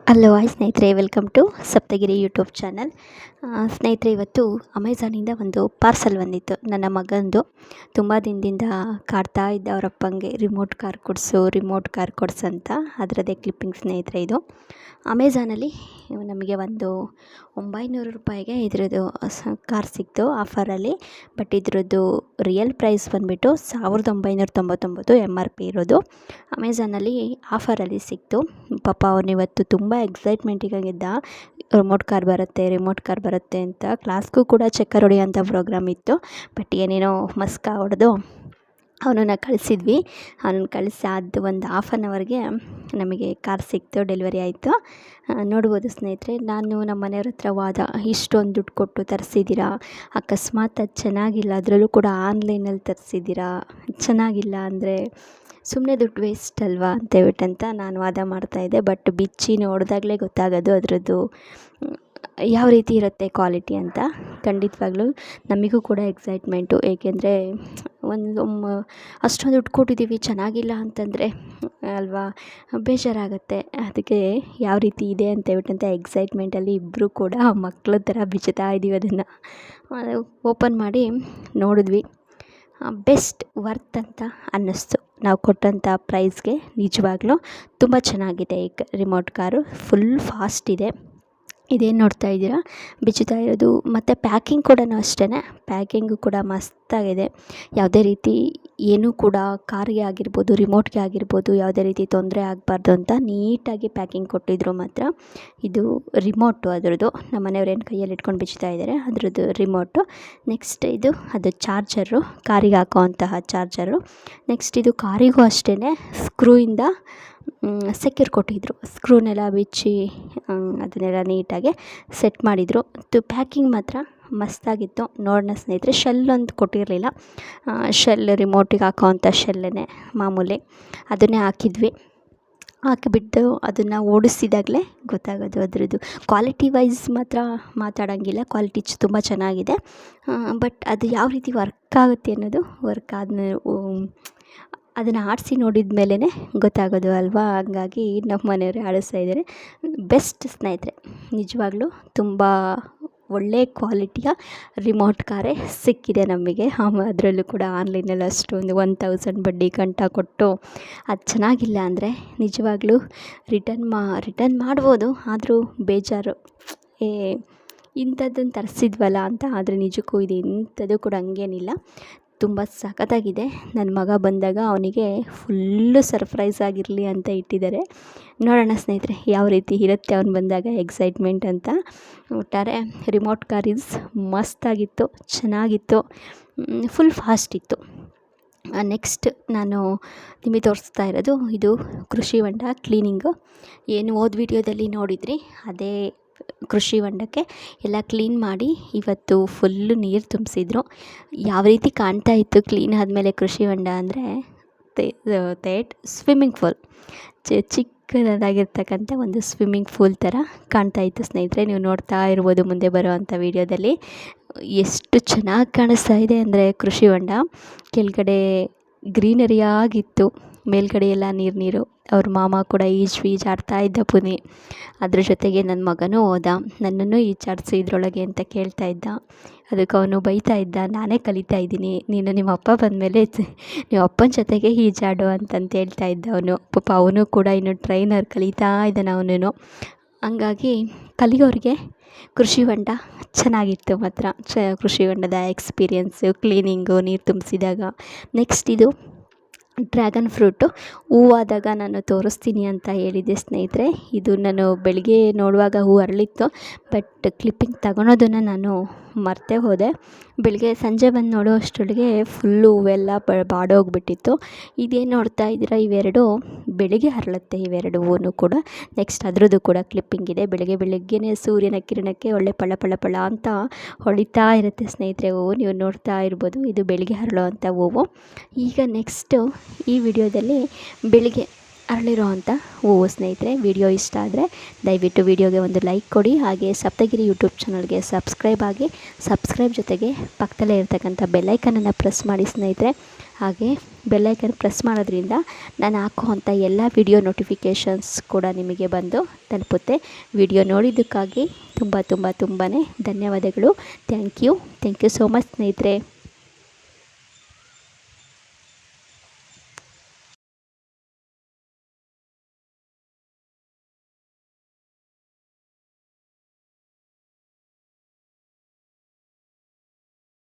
Hello hi ಸ್ನೇಹಿತರೆ, welcome to Saptagiri YouTube channel. ಸ್ನೇಹಿತರೆ, ಇವತ್ತು ಅಮೆಝಾನಿಂದ ಒಂದು ಪಾರ್ಸಲ್ ಬಂದಿತ್ತು. ನನ್ನ ಮಗಂದು ತುಂಬ ದಿನದಿಂದ ಕಾಡ್ತಾ ಇದ್ದ ಅವರಪ್ಪಂಗೆ ರಿಮೋಟ್ ಕಾರ್ ಕೊಡಿಸು ಅಂತ. ಅದರದ್ದೇ ಕ್ಲಿಪ್ಪಿಂಗ್ ಸ್ನೇಹಿತರೆ. ಇದು ಅಮೆಝಾನಲ್ಲಿ ನಮಗೆ ಒಂದು 900 ರೂಪಾಯಿಗೆ ಇದ್ರದ್ದು ಕಾರ್ ಸಿಕ್ತು ಆಫರಲ್ಲಿ. ಬಟ್ ಇದ್ರದ್ದು ರಿಯಲ್ ಪ್ರೈಸ್ ಬಂದುಬಿಟ್ಟು 1999 MRP ಇರೋದು. ಅಮೆಝಾನಲ್ಲಿ ಆಫರಲ್ಲಿ ಸಿಕ್ತು. ಪಾಪ ಅವನಿವತ್ತು ತುಂಬ ಎಕ್ಸೈಟ್ಮೆಂಟಿಗಾಗಿದ್ದ. ರಿಮೋಟ್ ಕಾರ್ ಬರುತ್ತೆ ಅಂತ. ಕ್ಲಾಸ್ಗೂ ಕೂಡ ಚಕ್ಕರ್ ಹೊಡೆಯೋಂಥ ಪ್ರೋಗ್ರಾಮ್ ಇತ್ತು. ಬಟ್ ಏನೇನೋ ಮಸ್ಕ ಹೊಡೆದು ಅವನನ್ನು ಕಳಿಸಿದ್ವಿ. ಅವನನ್ನು ಕಳಿಸಿ ಅದು ಒಂದು ಹಾಫ್ ಆನ್ ಅವರ್ಗೆ ನಮಗೆ ಕಾರ್ ಸಿಕ್ತು, ಡೆಲಿವರಿ ಆಯಿತು. ನೋಡ್ಬೋದು ಸ್ನೇಹಿತರೆ, ನಾನು ನಮ್ಮ ಮನೆಯವ್ರ ಹತ್ರ ವಾದ, ಇಷ್ಟೊಂದು ದುಡ್ಡು ಕೊಟ್ಟು ತರಿಸಿದ್ದೀರಾ, ಅಕಸ್ಮಾತ್ ಅದು ಚೆನ್ನಾಗಿಲ್ಲ, ಅದರಲ್ಲೂ ಕೂಡ ಆನ್ಲೈನಲ್ಲಿ ತರಿಸಿದ್ದೀರಾ, ಚೆನ್ನಾಗಿಲ್ಲ ಅಂದರೆ ಸುಮ್ಮನೆ ದುಡ್ಡು ವೇಸ್ಟ್ ಅಲ್ವಾ ಅಂತೇಳ್ಬಿಟ್ಟಂತ ನಾನು ವಾದ ಮಾಡ್ತಾಯಿದ್ದೆ. ಬಟ್ ಬಿಚ್ಚಿ ನೋಡಿದಾಗಲೇ ಗೊತ್ತಾಗೋದು ಅದರದ್ದು ಯಾವ ರೀತಿ ಇರುತ್ತೆ ಕ್ವಾಲಿಟಿ ಅಂತ. ಖಂಡಿತವಾಗ್ಲೂ ನಮಗೂ ಕೂಡ ಎಕ್ಸೈಟ್ಮೆಂಟು. ಏಕೆಂದರೆ ಅಷ್ಟೊಂದು ದುಡ್ಡು ಕೊಟ್ಟಿದ್ದೀವಿ, ಚೆನ್ನಾಗಿಲ್ಲ ಅಂತಂದರೆ ಅಲ್ವಾ ಬೇಜಾರಾಗುತ್ತೆ. ಅದಕ್ಕೆ ಯಾವ ರೀತಿ ಇದೆ ಅಂತೇಳ್ಬಿಟ್ಟಂತ ಎಕ್ಸೈಟ್ಮೆಂಟಲ್ಲಿ ಇಬ್ಬರು ಕೂಡ ಮಕ್ಕಳ ಥರ ಬಿಚ್ಚುತ್ತಾ ಇದ್ದೀವಿ. ಅದನ್ನು ಓಪನ್ ಮಾಡಿ ನೋಡಿದ್ವಿ. ಬೆಸ್ಟ್ ವರ್ತ್ ಅಂತ ಅನ್ನಿಸ್ತು. ನಾವು ಕೊಟ್ಟಂಥ ಪ್ರೈಸ್ಗೆ ನಿಜವಾಗ್ಲೂ ತುಂಬ ಚೆನ್ನಾಗಿದೆ. ಈ ರಿಮೋಟ್ ಕಾರು ಫುಲ್ ಫಾಸ್ಟ್ ಇದೆ. ಇದೇನು ನೋಡ್ತಾ ಇದ್ದೀರಾ ಬಿಚ್ಚುತ್ತಾ ಇರೋದು. ಮತ್ತು ಪ್ಯಾಕಿಂಗ್ ಕೂಡ ಅಷ್ಟೇ, ಪ್ಯಾಕಿಂಗು ಕೂಡ ಮಸ್ತಾಗಿದೆ. ಯಾವುದೇ ರೀತಿ ಏನೂ ಕೂಡ ಕಾರ್ಗೆ ಆಗಿರ್ಬೋದು, ರಿಮೋಟ್ಗೆ ಆಗಿರ್ಬೋದು, ಯಾವುದೇ ರೀತಿ ತೊಂದರೆ ಆಗಬಾರ್ದು ಅಂತ ನೀಟಾಗಿ ಪ್ಯಾಕಿಂಗ್ ಕೊಟ್ಟಿದ್ರು. ಮಾತ್ರ ಇದು ರಿಮೋಟು ಅದರದ್ದು. ನಮ್ಮ ಮನೆಯವ್ರೇನು ಕೈಯಲ್ಲಿ ಇಟ್ಕೊಂಡು ಬಿಚ್ಚುತ್ತಾ ಇದ್ದಾರೆ, ಅದರದ್ದು ರಿಮೋಟು. ನೆಕ್ಸ್ಟ್ ಇದು ಅದು ಚಾರ್ಜರು, ಕಾರಿಗೆ ಹಾಕೋವಂತಹ ಚಾರ್ಜರು. ನೆಕ್ಸ್ಟ್ ಇದು ಕಾರಿಗೂ ಅಷ್ಟೇ ಸ್ಕ್ರೂಯಿಂದ ಸೆಕ್ಯೂರ್ ಕೊಟ್ಟಿದ್ದರು. ಸ್ಕ್ರೂನೆಲ್ಲ ಬಿಚ್ಚಿ ಅದನ್ನೆಲ್ಲ ನೀಟಾಗಿ ಸೆಟ್ ಮಾಡಿದರು. ಪ್ಯಾಕಿಂಗ್ ಮಾತ್ರ ಮಸ್ತಾಗಿತ್ತು. ನೋಡೋಣ ಸ್ನೇಹಿತರೆ, ಶೆಲ್ ಅಂತ ಕೊಟ್ಟಿರಲಿಲ್ಲ. ಶೆಲ್ ರಿಮೋಟಿಗೆ ಹಾಕೋವಂಥ ಶೆಲ್ಲೇ ಮಾಮೂಲಿ, ಅದನ್ನೇ ಹಾಕಿದ್ವಿ. ಹಾಕಿಬಿಟ್ಟು ಅದನ್ನು ಓಡಿಸಿದಾಗಲೇ ಗೊತ್ತಾಗೋದು ಅದರದ್ದು ಕ್ವಾಲಿಟಿ ವೈಸ್. ಮಾತ್ರ ಮಾತಾಡೋಂಗಿಲ್ಲ, ಕ್ವಾಲಿಟಿ ತುಂಬ ಚೆನ್ನಾಗಿದೆ. ಬಟ್ ಅದು ಯಾವ ರೀತಿ ವರ್ಕ್ ಆಗುತ್ತೆ ಅನ್ನೋದು ವರ್ಕ್ ಆದಮೇಲೆ ಅದನ್ನು ಆಡಿಸಿ ನೋಡಿದ ಮೇಲೇ ಗೊತ್ತಾಗೋದು ಅಲ್ವಾ. ಹಂಗಾಗಿ ನಮ್ಮ ಮನೆಯವರೇ ಆಡಿಸ್ತಾ ಇದ್ದಾರೆ. ಬೆಸ್ಟ್ ಸ್ನೇಹಿತರೆ, ನಿಜವಾಗ್ಲೂ ತುಂಬ ಒಳ್ಳೆ ಕ್ವಾಲಿಟಿಯ ರಿಮೋಟ್ ಕಾರೇ ಸಿಕ್ಕಿದೆ ನಮಗೆ. ಅದರಲ್ಲೂ ಕೂಡ ಆನ್ಲೈನಲ್ಲಿ ಅಷ್ಟೊಂದು 1000 ಬಡ್ಡಿ ಗಂಟ ಕೊಟ್ಟು ಅದು ಚೆನ್ನಾಗಿಲ್ಲ ಅಂದರೆ ನಿಜವಾಗ್ಲೂ ರಿಟರ್ನ್ ಮಾಡ್ಬೋದು. ಆದರೂ ಬೇಜಾರು, ಇಂಥದ್ದನ್ನು ತರಿಸಿದ್ವಲ್ಲ ಅಂತ. ಆದರೆ ನಿಜಕ್ಕೂ ಇದು ಇಂಥದ್ದು ಕೂಡ ಹಂಗೇನಿಲ್ಲ, ತುಂಬ ಸಖತ್ತಾಗಿದೆ. ನನ್ನ ಮಗ ಬಂದಾಗ ಅವನಿಗೆ ಫುಲ್ಲು ಸರ್ಪ್ರೈಸ್ ಆಗಿರಲಿ ಅಂತ ಇಟ್ಟಿದ್ದಾರೆ. ನೋಡೋಣ ಸ್ನೇಹಿತರೆ ಯಾವ ರೀತಿ ಇರುತ್ತೆ ಅವನು ಬಂದಾಗ ಎಕ್ಸೈಟ್ಮೆಂಟ್ ಅಂತ. ಒಟ್ಟಾರೆ ರಿಮೋಟ್ ಕಾರ್ ಈಸ್ ಮಸ್ತಾಗಿತ್ತು, ಚೆನ್ನಾಗಿತ್ತು, ಫುಲ್ ಫಾಸ್ಟ್ ಇತ್ತು. ನೆಕ್ಸ್ಟ್ ನಾನು ನಿಮಗೆ ತೋರಿಸ್ತಾ ಇರೋದು ಇದು ಕೃಷಿ ಹೊಂಡ ಕ್ಲೀನಿಂಗು. ಏನು ಹೋದ ವಿಡಿಯೋದಲ್ಲಿ ನೋಡಿದ್ರಿ ಅದೇ ಕೃಷಿ ಹೊಂಡಕ್ಕೆ ಎಲ್ಲ ಕ್ಲೀನ್ ಮಾಡಿ ಇವತ್ತು ಫುಲ್ಲು ನೀರು ತುಂಬಿಸಿದ್ರು. ಯಾವ ರೀತಿ ಕಾಣ್ತಾ ಇತ್ತು ಕ್ಲೀನ್ ಆದಮೇಲೆ ಕೃಷಿ ಹೊಂಡ ಅಂದರೆ ಸ್ವಿಮ್ಮಿಂಗ್ ಪೂಲ್, ಚಿಕ್ಕದಾಗಿರ್ತಕ್ಕಂಥ ಒಂದು ಸ್ವಿಮ್ಮಿಂಗ್ ಪೂಲ್ ಥರ ಕಾಣ್ತಾ ಇತ್ತು ಸ್ನೇಹಿತರೆ. ನೀವು ನೋಡ್ತಾ ಇರ್ಬೋದು ಮುಂದೆ ಬರೋವಂಥ ವೀಡಿಯೋದಲ್ಲಿ ಎಷ್ಟು ಚೆನ್ನಾಗಿ ಕಾಣಿಸ್ತಾ ಇದೆ ಅಂದರೆ ಕೃಷಿ ಹೊಂಡ. ಕೆಳಗಡೆ ಗ್ರೀನರಿಯಾಗಿತ್ತು, ಮೇಲ್ಗಡೆ ಎಲ್ಲ ನೀರು. ಅವ್ರ ಮಾಮ ಕೂಡ ಈಜಾಡ್ತಾ ಇದ್ದ ಪುನಿ. ಅದ್ರ ಜೊತೆಗೆ ನನ್ನ ಮಗನೂ ಹೋದ, ನನ್ನನ್ನು ಈಜಾಡಿಸು ಇದರೊಳಗೆ ಅಂತ ಕೇಳ್ತಾ ಇದ್ದ. ಅದಕ್ಕೆ ಅವನು ಬೈತಾ ಇದ್ದ, ನಾನೇ ಕಲಿತಾ ಇದ್ದೀನಿ, ನೀನು ನಿಮ್ಮ ಅಪ್ಪ ಬಂದಮೇಲೆ ನಿಮ್ಮ ಅಪ್ಪನ ಜೊತೆಗೆ ಈಜಾಡು ಅಂತಂತ ಹೇಳ್ತಾ ಇದ್ದ ಅವನು. ಪಾಪ ಅವನು ಕೂಡ ಇನ್ನು ಟ್ರೈನರ್ ಕಲಿತಾ ಇದ್ದಾನೆ ಅವನು. ಹಂಗಾಗಿ ಕಲಿಯೋರಿಗೆ ಕೃಷಿ ಹೊಂಡ ಚೆನ್ನಾಗಿತ್ತು ಮಾತ್ರ. ಕೃಷಿ ಹೊಂಡದ ಎಕ್ಸ್ಪೀರಿಯೆನ್ಸು, ಕ್ಲೀನಿಂಗು, ನೀರು ತುಂಬಿಸಿದಾಗ. ನೆಕ್ಸ್ಟ್ ಇದು ಡ್ರ್ಯಾಗನ್ ಫ್ರೂಟು ಹೂವಾದಾಗ ನಾನು ತೋರಿಸ್ತೀನಿ ಅಂತ ಹೇಳಿದ್ದೆ ಸ್ನೇಹಿತರೆ. ಇದು ನಾನು ಬೆಳಗ್ಗೆ ನೋಡುವಾಗ ಹೂ ಅರಳಿತ್ತು, ಬಟ್ ಕ್ಲಿಪ್ಪಿಂಗ್ ತಗೊಳೋದನ್ನು ನಾನು ಮರ್ತೇ ಹೋದೆ. ಬೆಳಗ್ಗೆ ಸಂಜೆ ಬಂದು ನೋಡೋ ಅಷ್ಟರೊಳಗೆ ಫುಲ್ಲು ಹೂವೆಲ್ಲ ಬಾಡೋಗ್ಬಿಟ್ಟಿತ್ತು. ಇದೇನು ನೋಡ್ತಾ ಇದ್ದೀರಾ, ಇವೆರಡು ಬೆಳಗ್ಗೆ ಹರಳುತ್ತೆ, ಇವೆರಡು ಹೂವು ಕೂಡ. ನೆಕ್ಸ್ಟ್ ಅದರದ್ದು ಕೂಡ ಕ್ಲಿಪ್ಪಿಂಗ್ ಇದೆ. ಬೆಳಗ್ಗೆನೇ ಸೂರ್ಯನ ಕಿರಣಕ್ಕೆ ಒಳ್ಳೆ ಪಳ ಅಂತ ಹೊಳಿತಾ ಇರುತ್ತೆ ಸ್ನೇಹಿತರೆ ಹೂವು. ನೀವು ನೋಡ್ತಾ ಇರ್ಬೋದು, ಇದು ಬೆಳಗ್ಗೆ ಹರಳೋ ಅಂಥ ಹೂವು. ಈಗ ನೆಕ್ಸ್ಟು ಈ ವಿಡಿಯೋದಲ್ಲಿ ಬೆಳಗ್ಗೆ ಅರಳಿರೋ ಅಂಥ ಹೂವು ಸ್ನೇಹಿತರೆ. ವಿಡಿಯೋ ಇಷ್ಟ ಆದರೆ ದಯವಿಟ್ಟು ವಿಡಿಯೋಗೆ ಒಂದು ಲೈಕ್ ಕೊಡಿ. ಹಾಗೆ ಸಪ್ತಗಿರಿ ಯೂಟ್ಯೂಬ್ ಚಾನಲ್ಗೆ ಸಬ್ಸ್ಕ್ರೈಬ್ ಆಗಿ, ಸಬ್ಸ್ಕ್ರೈಬ್ ಜೊತೆಗೆ ಪಕ್ಕದಲ್ಲೇ ಇರ್ತಕ್ಕಂಥ ಬೆಲ್ಲೈಕನನ್ನು ಪ್ರೆಸ್ ಮಾಡಿ ಸ್ನೇಹಿತರೆ. ಹಾಗೆ ಬೆಲ್ಲೈಕನ್ ಪ್ರೆಸ್ ಮಾಡೋದ್ರಿಂದ ನಾನು ಹಾಕುವಂಥ ಎಲ್ಲ ವಿಡಿಯೋ ನೋಟಿಫಿಕೇಷನ್ಸ್ ಕೂಡ ನಿಮಗೆ ಬಂದು ತಲುಪುತ್ತೆ. ವಿಡಿಯೋ ನೋಡಿದ್ದಕ್ಕಾಗಿ ತುಂಬಾ ಧನ್ಯವಾದಗಳು. ಥ್ಯಾಂಕ್ ಯು ಸೋ ಮಚ್ ಸ್ನೇಹಿತರೆ.